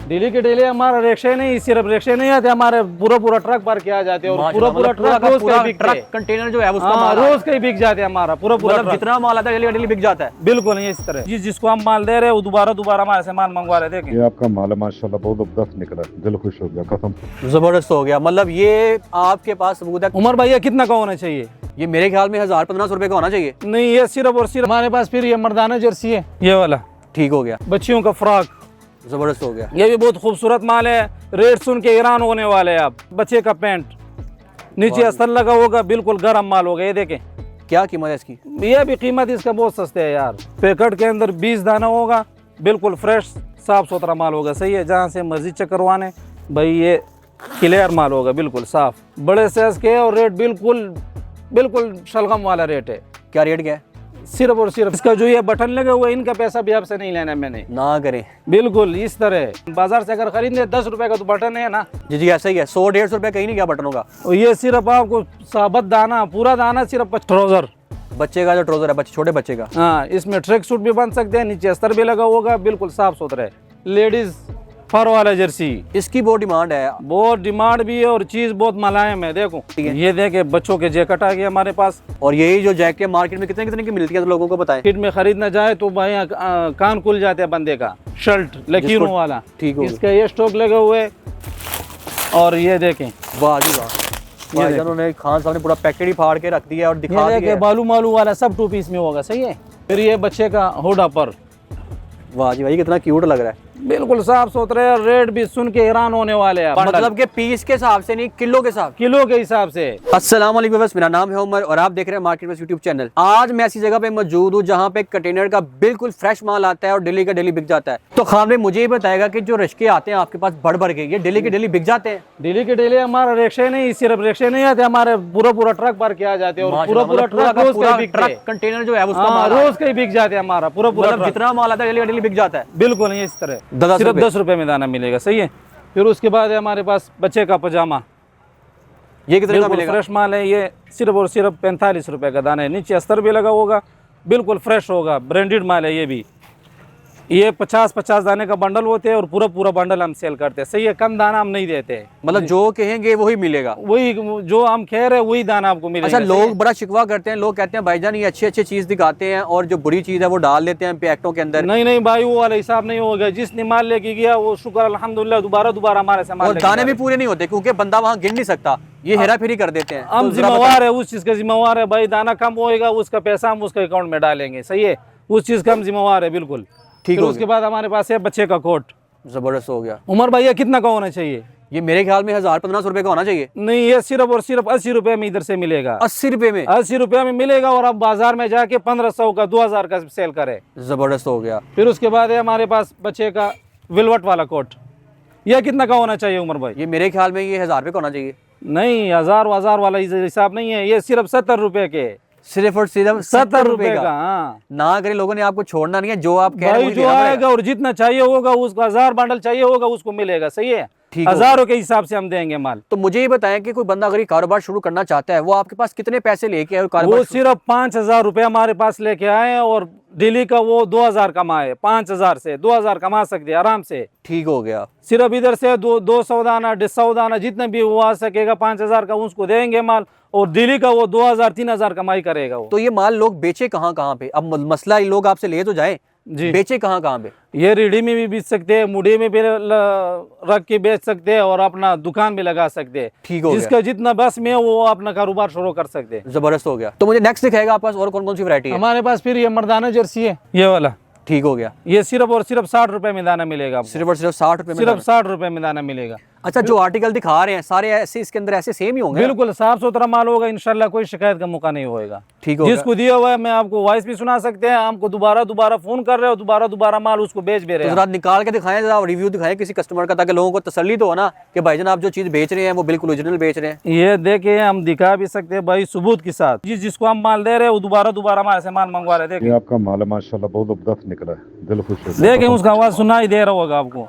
Daily के daily हमारा रिक्शे नहीं, सिर्फ रिक्शे नहीं आते, हमारे पूरा पूरा ट्रक भर के आ जाते हैं और पूरा ट्रक रोज का ट्रक कंटेनर जो है उसका माल रोज का ही बिक जाते हैं हमारा पूरा जितना माल आता है डेली का डेली बिक जाता है। बिल्कुल नहीं इस तरह जिसको हम माल दे रहे हैं वो दोबारा हमारे से माल मंगवा रहे। देखें ये आपका माल माशाल्लाह बहुत जबरदस्त निकला, दिल खुश हो गया कसम। जबरदस्त हो गया। मतलब ये आपके पास सबूत है। उमर भैया कितना का होना चाहिए? ये मेरे ख्याल में 1000-1500 रुपए का होना चाहिए। नहीं, ये सिर्फ और सिर्फ हमारे पास फिर ये मर्दाना जर्सी है, ये वाला ठीक हो गया। बच्चियों का फ्रॉक जबरदस्त हो गया। ये भी बहुत खूबसूरत माल है, रेट सुन के हैरान होने वाले हैं आप। बच्चे का पैंट नीचे अस्तर लगा होगा, बिल्कुल गर्म माल होगा। ये देखें क्या कीमत है इसकी? ये भी कीमत इसका बहुत सस्ते है यार। पैकेट के अंदर 20 दाना होगा, बिल्कुल फ्रेश साफ सुथरा माल होगा। सही है, जहाँ से मर्जी चेक करवाने भाई ये क्लियर माल होगा, बिल्कुल साफ, बड़े साइज के। और रेट बिल्कुल शलगम वाला रेट है। क्या रेट क्या है? सिर्फ और सिर्फ इसका जो ये बटन लगे हुए हैं, इनका पैसा भी आपसे नहीं लेना मैंने। ना करें, बिल्कुल इस तरह बाजार से अगर खरीदे 10 रुपए का तो बटन है ना। जी ऐसा ही है। 100-150 रुपए कहीं नहीं गया बटनों का। और ये सिर्फ आपको साबत दाना, पूरा दाना सिर्फ ट्राउजर, बच्चे का जो ट्राउजर है, छोटे बच्चे का। हाँ, इसमें ट्रैक सूट भी बन सकते हैं, नीचे अस्तर भी लगा होगा, बिल्कुल साफ सुथरा है। लेडीज फर वाला जर्सी, इसकी बहुत डिमांड है। बहुत डिमांड भी है और चीज बहुत मुलायम है। देखो ये देखे बच्चों के जैकेट आ गए हमारे पास। और यही जो जैकेट मार्केट में कितने की मिलती है तो लोगों को बताएं। किट में खरीदना जाए तो भाई कान खुल जाते हैं बंदे का। शर्ट लकीरों वाला, ठीक हो, इसका ये स्टॉक लगे हुए। और ये देखें, वाह जी वाह, इन्होंने खान साहब ने पूरा पैकेट ही फाड़ के रख दिया और दिखा दिया। बालू मालू वाला सब 2 पीस में होगा। सही है। फिर ये बच्चे का हुडा पर, वाह जी भाई कितना क्यूट लग रहा है। बिल्कुल साफ सुथरे। रेट भी सुन के हैरान होने वाले हैं। मतलब के पीस के हिसाब से नहीं, किलो के हिसाब से। अस्सलाम वालेकुम व्यूअर्स, मेरा नाम है उमर और आप देख रहे हैं मार्केट में यूट्यूब चैनल। आज मैं ऐसी जगह पे मौजूद हूँ जहाँ पे कंटेनर का बिल्कुल फ्रेश माल आता है और डेली का डेली बिक जाता है। तो खान भाई मुझे ही बताएगा कि जो रिक्शे आते हैं आपके पास बढ़ के, ये डेली के डेली बिक जाते हैं? डेली के डेली हमारा रिक्शे नहीं, सिर्फ रिक्शे नहीं आते, हमारे पूरा ट्रक भर के आ जाते हैं और पूरा ट्रक कंटेनर जो है उसका रोज का ही बिक जाते हैं। हमारा पूरा जितना माल आता है डेली का डेली बिक जाता है। बिल्कुल नहीं इस तरह, सिर्फ 10 रुपए में दाना मिलेगा। सही है। फिर उसके बाद है हमारे पास बच्चे का पजामा, ये कितने का मिलेगा? फ्रेश माल है, ये सिर्फ और सिर्फ 45 रुपए का दाना है। नीचे अस्तर भी लगा होगा, बिल्कुल फ्रेश होगा, ब्रांडेड माल है। ये भी ये 50-50 दाने का बंडल होते हैं और पूरा बंडल हम सेल करते हैं। सही है, कम दाना हम नहीं देते। मतलब जो कहेंगे वही मिलेगा, वही जो हम कह रहे हैं वही दाना आपको मिलेगा। अच्छा, लोग बड़ा शिकवा करते हैं, लोग कहते हैं भाईजान ये अच्छी चीज दिखाते हैं और जो बुरी चीज है वो डाल देते हैं पैकेटों के अंदर। नहीं भाई, वो वाला हिसाब नहीं होगा। जिसने माल लेके गया वो शुक्र अल्हम्दुलिल्लाह दोबारा हमारे से माल। दाने भी पूरे नहीं होते क्योंकि बंदा वहाँ गिन नहीं सकता, ये हेरा फेरी कर देते हैं। हम जिम्मेवार है, उस चीज का जिम्मेवार है भाई। दाना कम होएगा उसका पैसा हम उसके अकाउंट में डालेंगे। सही है, उस चीज का हम जिम्मेवार है। बिल्कुल ठीक है। उसके बाद हमारे पास है बच्चे का कोट। जबरदस्त हो गया। उमर भैया कितना का होना चाहिए? ये मेरे ख्याल में 1000-1500 रुपए का होना चाहिए। नहीं, ये सिर्फ और सिर्फ 80 रुपए में इधर से मिलेगा। 80 रुपए में? 80 रुपए में मिलेगा और अब बाजार में जाके 1500 का 2000 का सेल करे। जबरदस्त हो गया। फिर उसके बाद है हमारे पास बच्चे का वेलवेट वाला कोट। यह कितना का होना चाहिए उमर भाई? ये मेरे ख्याल में ये 1000 रुपए का होना चाहिए। नहीं, 1000 वाला हिसाब नहीं है, ये सिर्फ 70 रुपए के। सिर्फ और सिर्फ 70 रुपए का। हाँ। ना करे लोगों ने आपको छोड़ना नहीं है, जो आप कह रहे हैं जो आएगा और जितना चाहिए होगा उसको 1000 बंडल चाहिए होगा उसको मिलेगा। सही है, हजारों के हिसाब से हम देंगे माल। तो मुझे ये बताएं कि कोई बंदा अगर ये कारोबार शुरू करना चाहता है वो आपके पास कितने पैसे लेके आए? वो सिर्फ 5000 रुपए हमारे पास लेके आए और डेली का वो 2000 कमाए। 5000 से 2000 कमा सकते आराम से। ठीक हो गया। सिर्फ इधर से 200 दाना 150 दाना जितना भी वो आ सकेगा 5000 का उसको देंगे माल और डेली का वो 2000-3000 कमाई करेगा वो। तो ये माल लोग बेचे कहाँ पे? अब मसला ये लोग आपसे ले तो जाए जी, बेचे कहाँ पे? ये रेडी में भी बेच सकते हैं, मुड़ी में भी रख के बेच सकते हैं और अपना दुकान भी लगा सकते हैं। ठीक हो जिसका जितना बस में वो अपना कारोबार शुरू कर सकते हैं। जबरदस्त हो गया। तो मुझे नेक्स्ट दिखाएगा आपके पास और कौन सी वैरायटी है? हमारे पास फिर ये मर्दाना जर्सी है, ये वाला। ठीक हो गया। ये सिर्फ और सिर्फ 60 रुपए में दाना मिलेगा। सिर्फ और सिर्फ 60 रुपए में? सिर्फ 60 रुपए में दाना मिलेगा। अच्छा, जो आर्टिकल दिखा रहे हैं सारे ऐसे इसके अंदर ऐसे सेम ही होंगे? बिल्कुल साफ सुथरा माल होगा, इंशाल्लाह कोई शिकायत का मौका नहीं होगा। ठीक होगा। जिसको दिया हुआ है मैं आपको वॉइस भी सुना सकते हैं, हमको दोबारा फोन कर रहे हो, दोबारा माल उसको बेच भी रहे हैं। जरा निकाल के दिखाएं, जरा रिव्यू दिखाएं किसी कस्टमर का, ताकि लोगों को तसल्ली तो हो ना कि भाईजान आप जो चीज बेच रहे हैं वो बिल्कुल ओरिजिनल बेच रहे हैं। ये देखिए हम दिखा भी सकते हैं भाई सबूत के साथ। जिसको हम माल दे रहे हैं वो दोबारा हमारे से माल मंगवा रहे थे। आपका माल माशाल्लाह बहुत जबरदस्त निकला है, दिल खुश हो। देखें उसका आवाज सुनाई दे रहा होगा आपको।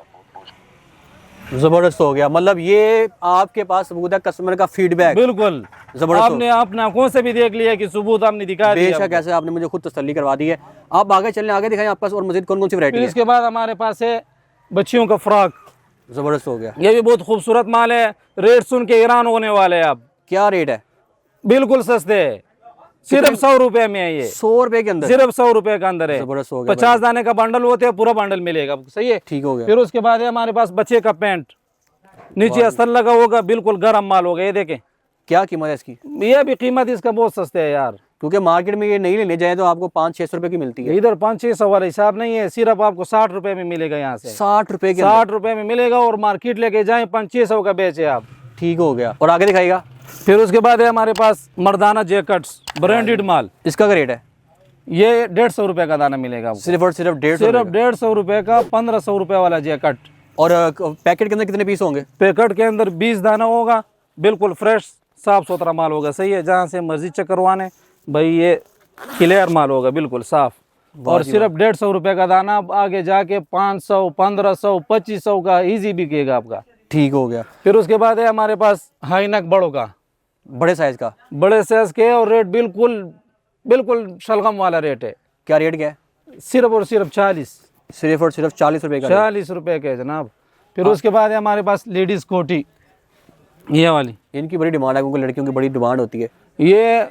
जबरदस्त हो गया। मतलब ये आपके पास सबूत है, कस्टमर का फीडबैक। बिल्कुल जबरदस्त। आपने अपने आंखों से भी देख लिया कि सबूत हमने दिखा दिया। बेशक ऐसे आपने मुझे खुद तसल्ली करवा दी है। आप आगे चलने, आगे दिखाएं आपके पास और मजीद कौन सी वैरायटी है? इसके बाद हमारे पास है बच्चियों का फ्रॉक। जबरदस्त हो गया। ये भी बहुत खूबसूरत माल है। रेट सुन के हैरान होने वाले हैं आप। क्या रेट है? बिल्कुल सस्ते है, सिर्फ 100 रुपए में है ये। 100 रुपए के अंदर? सिर्फ 100 रुपए का अंदर है। जबरदस्त हो गया। 50 दाने का बंडल होते हैं, पूरा बंडल मिलेगा आपको। सही है, ठीक हो गया। फिर उसके बाद है हमारे पास बच्चे का पैंट, नीचे अस्तर लगा होगा, बिल्कुल गर्म माल होगा। ये देखें, क्या कीमत है इसकी? ये भी कीमत इसका बहुत सस्ते है यार। क्योंकि मार्केट में ये नहीं लेने जाए तो आपको 500-600 रुपए की मिलती है। इधर 500-600 वाला हिसाब नहीं है, सिर्फ आपको 60 रुपए में मिलेगा यहाँ से। 60 रुपए के 60 रुपए में मिलेगा, और मार्केट लेके जाए 500-600 का बेचे आप। ठीक हो गया। और आगे दिखाएगा। फिर उसके बाद है हमारे पास मर्दाना जैकेट्स, ब्रांडेड माल। इसका क्या रेट है? ये 150 रुपए का दाना मिलेगा आपको। सिर्फ और सिर्फ 150? सिर्फ 150 रुपए का 1500 रुपए वाला जैकेट। और पैकेट के अंदर कितने पीस होंगे? पैकेट के अंदर 20 दाना होगा, बिल्कुल फ्रेश साफ सुथरा माल होगा। सही है, जहाँ से मर्जी चेक करवाने भाई, ये क्लियर माल होगा, बिल्कुल साफ। और सिर्फ 150 रुपए का दाना, आगे जाके 500, 1500, 2500 का इजी बिकेगा आपका। ठीक हो गया। फिर उसके बाद है हमारे पास हाई नेक बड़ों का, बड़े साइज का? बड़े साइज के, और रेट बिल्कुल बिल्कुल शलगम वाला रेट है। क्या रेट क्या है? सिर्फ और सिर्फ 40, सिर्फ और सिर्फ 40 रुपए का? 40 रुपए के जनाब। फिर उसके बाद है हमारे पास लेडीज कोटी, ये वाली। इनकी बड़ी डिमांड है, क्योंकि लड़कियों की बड़ी डिमांड होती है। ये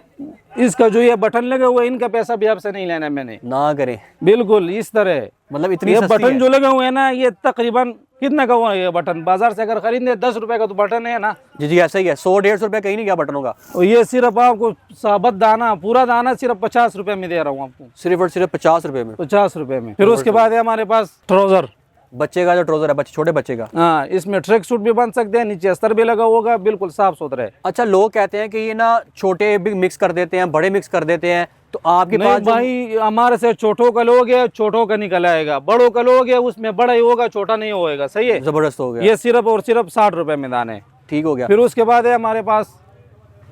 इसका जो ये बटन लगे हुए हैं, इनका पैसा भी आपसे नहीं लेना मैंने। ना करें, बिल्कुल इस तरह। मतलब इतनी ये सस्ती बटन है? जो लगे हुए हैं ना, ये तकरीबन कितना का हुआ है ये बटन? बाजार से अगर खरीदे 10 रुपए का तो बटन है ना। जी जी, ऐसा ही है। 100-150 रुपए कहीं नहीं गया बटनों का। और ये सिर्फ आपको साबत दाना, पूरा दाना सिर्फ 50 रुपए में दे रहा हूँ आपको। सिर्फ और सिर्फ 50 रुपए में? 50 रुपए में। फिर उसके बाद है हमारे पास ट्राउजर, बच्चे का जो ट्राउजर है, छोटे बच्चे का। हाँ, इसमें ट्रैक सूट भी बन सकते हैं, नीचे अस्तर भी लगा होगा, बिल्कुल साफ सुथरा है। अच्छा, लोग कहते हैं कि ये ना छोटे भी मिक्स कर देते हैं, बड़े मिक्स कर देते हैं, तो आपके नहीं पास भाई, हमारे से छोटों का लोगे, छोटों का निकल आएगा। बड़ों का लोगे, उसमें बड़ा ही होगा, छोटा नहीं होएगा। सही है, जबरदस्त हो गया। ये सिर्फ और सिर्फ 60 रुपए में दाने। ठीक हो गया। फिर उसके बाद है हमारे पास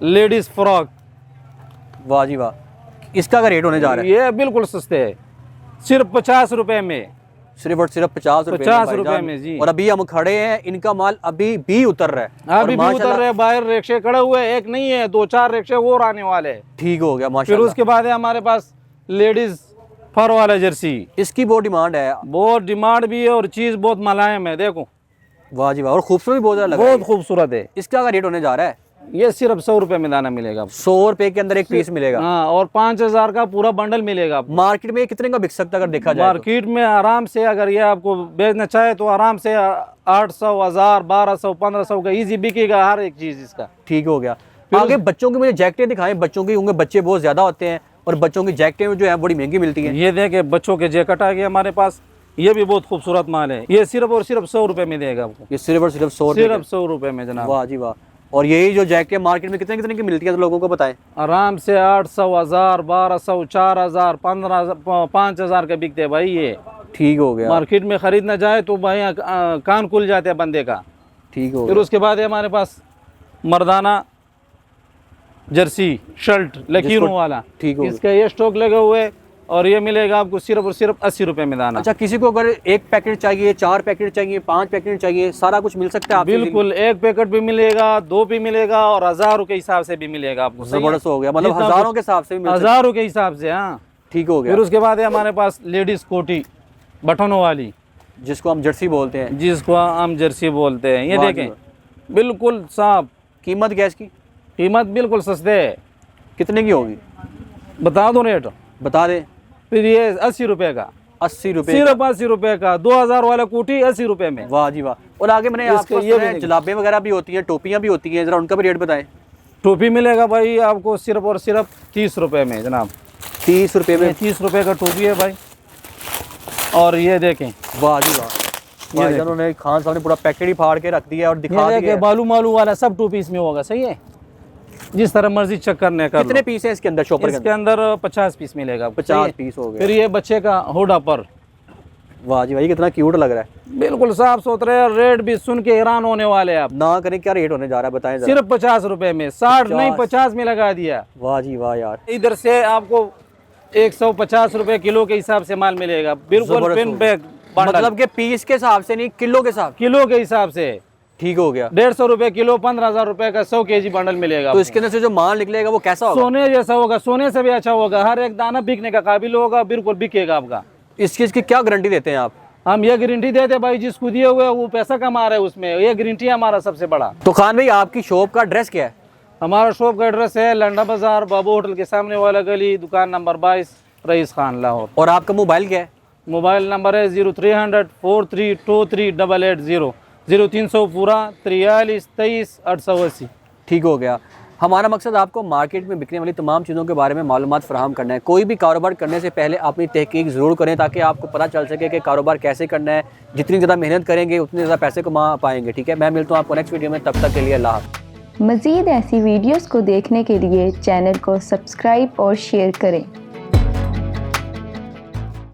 लेडीज फ्रॉक। वाह जी वाह, इसका क्या रेट होने जा रहा है? ये बिल्कुल सस्ते है, सिर्फ 50 रुपए में। सिर्फ और सिर्फ 50 रुपए 50 रुपए में जी। और अभी हम खड़े हैं, इनका माल अभी भी उतर रहा है। अभी भी उतर रहे, बाहर रिक्शे खड़े हुए, एक नहीं है, 2-4 रिक्शे और आने वाले हैं। ठीक हो गया फिर माशाल्लाह। उसके बाद है हमारे पास लेडीज फर वाला जर्सी। इसकी बहुत डिमांड है। बहुत डिमांड भी है, और चीज बहुत मुलायम है, देखो। वाह जी वाह, और खूबसूरत भी बहुत ज्यादा लग रहा है। बहुत खूबसूरत है। इसका क्या रेट होने जा रहा है? ये सिर्फ 100 रुपए में दाना मिलेगा आपको। 100 रुपए के अंदर एक पीस मिलेगा। हाँ, और 5000 का पूरा बंडल मिलेगा आपको। मार्केट में ये कितने का बिक सकता है अगर देखा जाए? मार्केट में आराम से, अगर ये आपको बेचना चाहे तो आराम से 800, 1000, 1200, 1500 का इजी बिकेगा हर एक चीज इसका। ठीक हो गया। आगे बच्चों की मुझे जैकेटें दिखाएं। बच्चों की, होंगे बच्चे बहुत ज्यादा होते हैं, और बच्चों की जैकेटें जो है बड़ी महंगी मिलती है। ये देखे, बच्चों के जैकेट आ गए हमारे पास। ये भी बहुत खूबसूरत माल है। ये सिर्फ और सिर्फ 100 रुपए में देगा आपको। ये सिर्फ और सिर्फ 100 रुपए? सिर्फ 100 रुपए में जनाब। वाह जी वाह। और यही जो जैकेट मार्केट में कितने कितने की मिलती है, तो लोगों को बताएं। आराम से 800, 1000, 1200, 4000, 15,000, 5000 के बिकते हैं भाई ये। ठीक हो गया। मार्केट में खरीदना जाए तो भाई कान खुल जाते हैं बंदे का। ठीक हो फिर गया। उसके बाद है हमारे पास मर्दाना जर्सी शर्ट लकीरों वाला। ठीक हो गया। इसका ये स्टॉक लगे हुए, और ये मिलेगा आपको सिर्फ और सिर्फ 80 रुपए में दाना। अच्छा, किसी को अगर एक पैकेट चाहिए, 4 पैकेट चाहिए, 5 पैकेट चाहिए, सारा कुछ मिल सकता है आपके? बिल्कुल, एक पैकेट भी मिलेगा, 2 भी मिलेगा, और हजारों के हिसाब से भी मिलेगा आपको। सही है? जबरदस्त हो गया, मतलब जितना हजारों के हिसाब से भी मिल सकता है। हजारों के हिसाब से। हाँ, ठीक हो गया। फिर उसके बाद है हमारे पास लेडीज कोटी बटनों वाली, जिसको हम जर्सी बोलते हैं। जिसको हम जर्सी बोलते हैं। ये वाह देखें, बिल्कुल साफ। कीमत क्या है इसकी? कीमत बिल्कुल सस्ते है। कितने की होगी? बता दो रेट। बता दें। फिर ये 80 रुपए का। 80 रुपए? सिर्फ 80 रुपए का। 2000 वाला कोटी 80 रुपए में। वाह जी वाह। और आगे मैंने आपको ये जलाबे वगैरह भी होती हैं, टोपियां भी होती हैं, जरा उनका भी रेट बताएं। टोपी मिलेगा भाई आपको सिर्फ और सिर्फ 30 रुपए में जनाब। 30 रुपए में? 30 रुपए का टोपी है भाई। और ये देखें, वाह जी वाह। ये उन्होंने खान साहब ने पूरा पैकेट ही फाड़ के रख दिया और दिखा दिया। बालू मालू वाला सब टोपी इसमें होगा। सही है, जिस तरह मर्जी चेक करने का। कितने पीस है इसके अंदर? शॉपर इसके अंदर 50 पीस मिलेगा। 50 पीस हो गए। फिर ये बच्चे का होडा पर। वाह जी भाई, कितना क्यूट लग रहा है। बिल्कुल साफ सुथरे। रेट भी सुन के हैरान होने वाले आप। ना करें, क्या रेट होने जा रहा है बताएं जरा। सिर्फ 50 रुपए में। 60 नहीं, 50 में लगा दिया। वाह जी वाह यार। इधर से आपको 150 रुपए किलो के हिसाब से माल मिलेगा। बिल्कुल पिन बैग, मतलब के पीस के हिसाब से नहीं, किलो के हिसाब? किलो के हिसाब से। ठीक हो गया। 150 रुपए किलो, 15,000 रुपए का 100 kg बंडल मिलेगा। तो इसके अंदर से जो माल निकलेगा वो कैसा होगा? सोने जैसा होगा, सोने से भी अच्छा होगा। हर एक दाना बिकने का काबिल होगा, बिल्कुल बिकेगा आपका। इस चीज की क्या गारंटी देते हैं आप? हम ये गारंटी देते भाई, जिसको दिए हुए वो पैसा कमा रहे हैं उसमें, ये गारंटी है हमारा सबसे बड़ा। तो खान भाई आपकी शॉप का एड्रेस क्या है? हमारा शॉप का एड्रेस है लंडा बाजार, बाबू होटल के सामने वाला गली, दुकान नंबर 22, रईस खान, लाहौर। और आपका मोबाइल क्या है? मोबाइल नंबर है 0300 4323 0300 पूरा 43 23 880। ठीक हो गया। हमारा मकसद आपको मार्केट में बिकने वाली तमाम चीज़ों के बारे में मालूमात फराहम करना है। कोई भी कारोबार करने से पहले अपनी तहकीक ज़रूर करें ताकि आपको पता चल सके कि कारोबार कैसे करना है। जितनी ज़्यादा मेहनत करेंगे उतने ज़्यादा पैसे कमा पाएंगे। ठीक है, मैं मिलता हूँ आपको नेक्स्ट वीडियो में, तब तक के लिए अल्लाह हाफ़िज़। मज़ीद ऐसी वीडियोस को देखने के लिए चैनल को सब्सक्राइब और शेयर करें।